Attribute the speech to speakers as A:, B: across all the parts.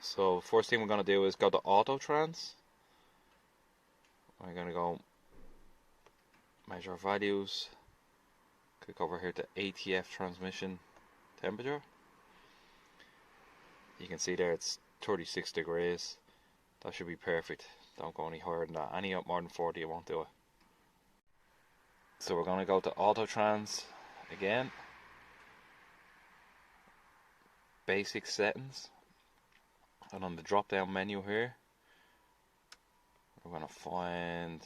A: So first thing we're going to do is go to auto trans. We're going to go measure values, click over here to ATF transmission temperature. You can see there it's 36 degrees. That should be perfect. Don't go any higher than that. Any up more than 40 you won't do it. So we're going to go to auto trans again, basic settings, and on the drop down menu here we're going to find,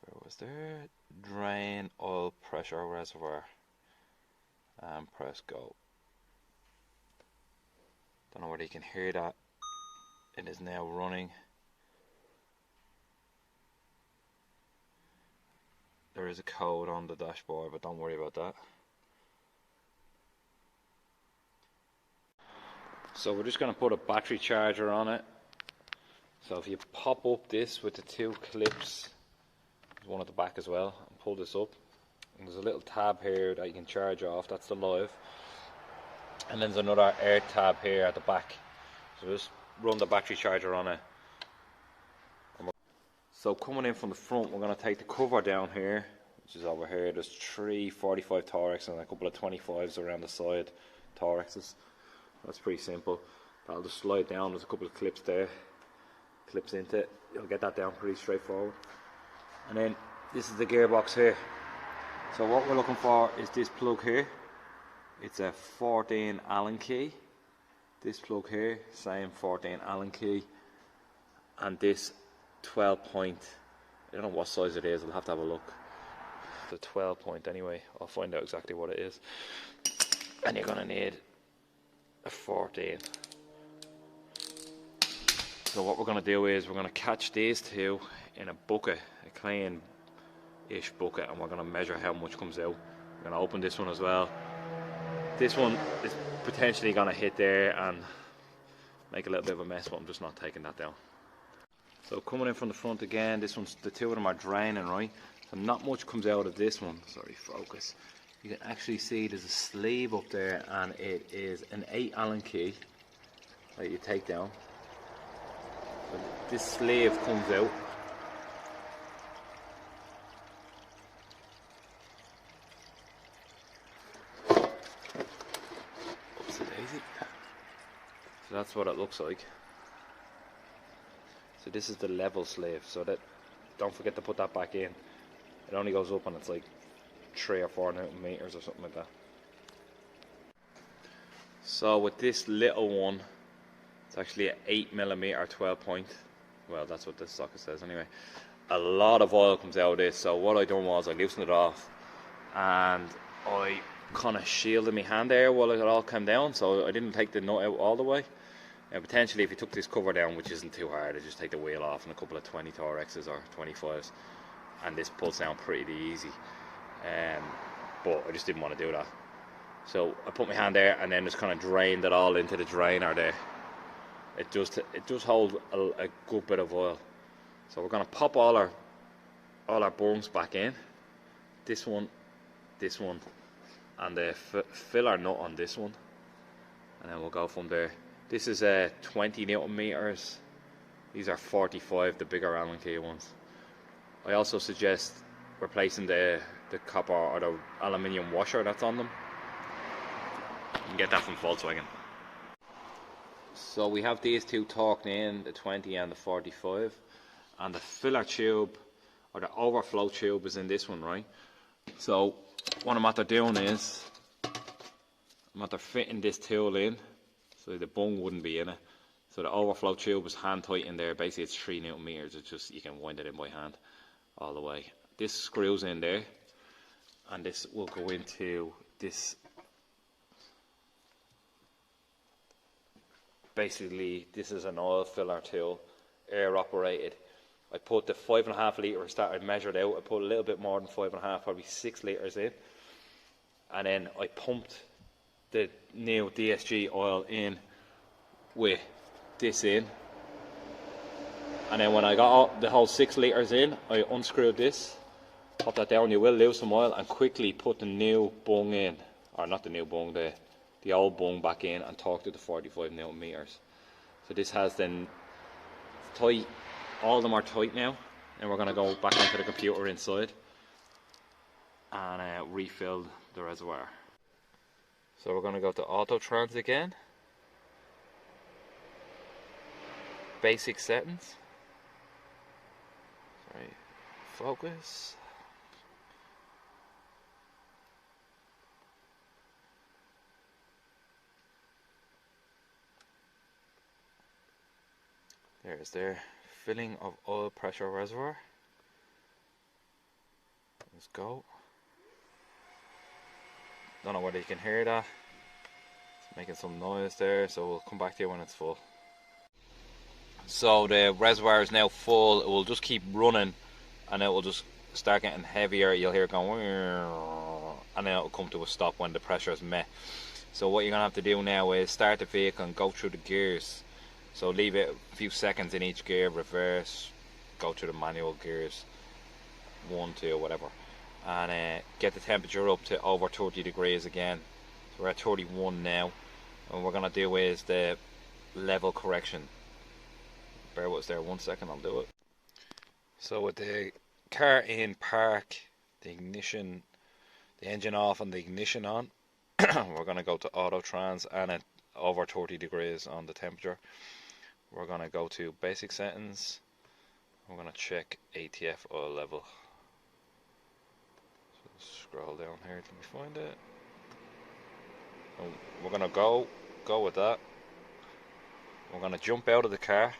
A: where was there, drain oil pressure reservoir, and press go. Don't know whether you can hear that. It is now running. There is a code on the dashboard, but don't worry about that. So we're just going to put a battery charger on it. So if you pop up this with the two clips, there's one at the back as well, and pull this up, and there's a little tab here that you can charge off. That's the live. And then there's another air tab here at the back. So just run the battery charger on it. So coming in from the front, we're going to take the cover down here, which is over here. There's 3 45 Torex and a couple of 25s around the side, Torexes. That's pretty simple. I'll just slide down. There's a couple of clips there, clips into it. You'll get that down pretty straightforward. And then this is the gearbox here. So what we're looking for is this plug here. It's a 14 Allen key. This plug here, same 14 Allen key. And this 12 point, I don't know what size it is, I'll have to have a look. The 12 point anyway, I'll find out exactly what it is. And you're going to need a 14. So what we're going to do is we're going to catch these two in a bucket, a clean-ish bucket, and we're going to measure how much comes out. We're going to open this one as well. This one is potentially going to hit there and make a little bit of a mess, but I'm just not taking that down. So coming in from the front again, this one's, the two of them are draining, right? So not much comes out of this one. Sorry, focus. You can actually see there's a sleeve up there, and it is an 8 Allen key that you take down. So this sleeve comes out. Oopsie-daisy. So that's what it looks like. So this is the level sleeve, so that, don't forget to put that back in. It only goes up and it's like 3 or 4 Newton meters or something like that. So with this little one, it's actually an 8mm 12 point. Well, that's what this socket says anyway. A lot of oil comes out of this, so what I done was I loosened it off and I kind of shielded my hand there while it all came down, so I didn't take the nut out all the way. And potentially if you took this cover down, which isn't too hard, I just take the wheel off and a couple of 20 Torexes or 25s, and this pulls down pretty easy. But I just didn't want to do that. So I put my hand there and then just kind of drained it all into the drainer there. It does hold a good bit of oil. So we're going to pop all our bungs back in. This one, and fill our nut on this one, and then we'll go from there. This is 20 Newton meters. These are 45, the bigger Allen key ones. I also suggest replacing the copper or the aluminium washer that's on them. You can get that from Volkswagen. So we have these two torqued in, the 20 and the 45, and the filler tube or the overflow tube is in this one, right? So what I'm after doing is I'm after fitting this tool in so the bung wouldn't be in it. So the overflow tube is hand tight in there. Basically it's 3 Newton meters. It's just, you can wind it in by hand all the way. This screws in there, and this will go into this. Basically this is an oil filler tool, air operated. I put the 5.5 litres that I measured out. I put a little bit more than 5.5, probably 6 litres in, and then I pumped the new DSG oil in with this in, and then when I got the whole 6 litres in, I unscrewed this, pop that down. You will lose some oil, and quickly put the new bung in, or not the new bung, the the old bung back in and torqued it to 45 Newton meters. So this has then tight, all of them are tight now, and we're going to go back onto the computer inside and refill the reservoir. So we're going to go to auto trans again, basic settings, sorry, focus. There's their filling of oil pressure reservoir. Let's go. Don't know whether you can hear that. It's making some noise there, so we'll come back to you when it's full. So the reservoir is now full. It will just keep running and it will just start getting heavier. You'll hear it going, and then it will come to a stop when the pressure is met. So what you're going to have to do now is start the vehicle and go through the gears. So leave it a few seconds in each gear, reverse, go through the manual gears, 1, 2, whatever, and get the temperature up to over 30 degrees again. So we're at 31 now, and what we're going to do is the level correction. Bear with us there 1 second, I'll do it. So with the car in park, the ignition, the engine off and the ignition on, we're going to go to auto trans and at over 30 degrees on the temperature. We're going to go to basic settings. We're going to check ATF oil level. So scroll down here till we find it. And we're going to go with that. We're going to jump out of the car.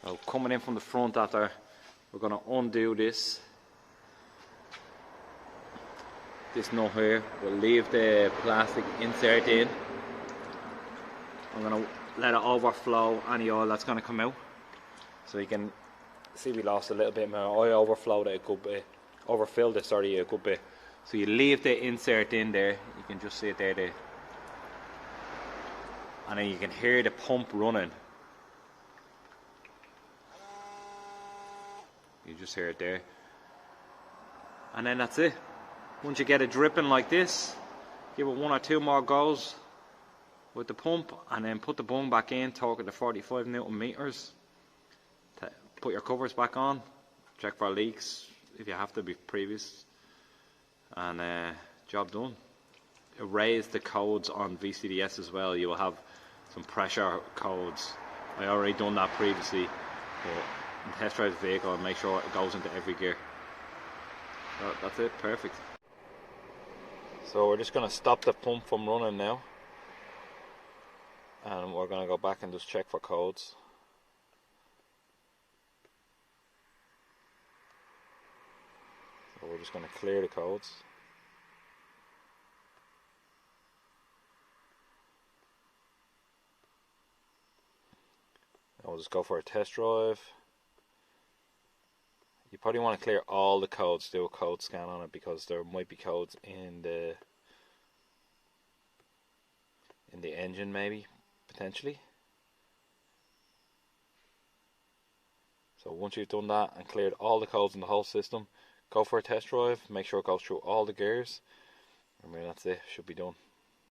A: So coming in from the front after, we're going to undo this nut here. We'll leave the plastic insert in. I'm going to let it overflow any oil that's going to come out. So you can see we lost a little bit more. I overflowed it a good bit. Overfilled it, sorry, a good bit. So you leave the insert in there. You can just see it there. And then you can hear the pump running. You just hear it there. And then that's it. Once you get it dripping like this, give it 1 or 2 more goes with the pump, and then put the bung back in, torque it to 45 Newton meters. Put your covers back on, check for leaks if you have to be previous, and job done. Erase the codes on VCDS as well. You will have some pressure codes. I already done that previously, but test drive the vehicle and make sure it goes into every gear. So that's it, perfect. So we're just going to stop the pump from running now, and we're going to go back and just check for codes. So we're just going to clear the codes. And we'll just go for a test drive. You probably want to clear all the codes, do a code scan on it, because there might be codes in the engine, maybe, potentially. So once you've done that and cleared all the codes in the whole system, go for a test drive, make sure it goes through all the gears, and that's it, should be done.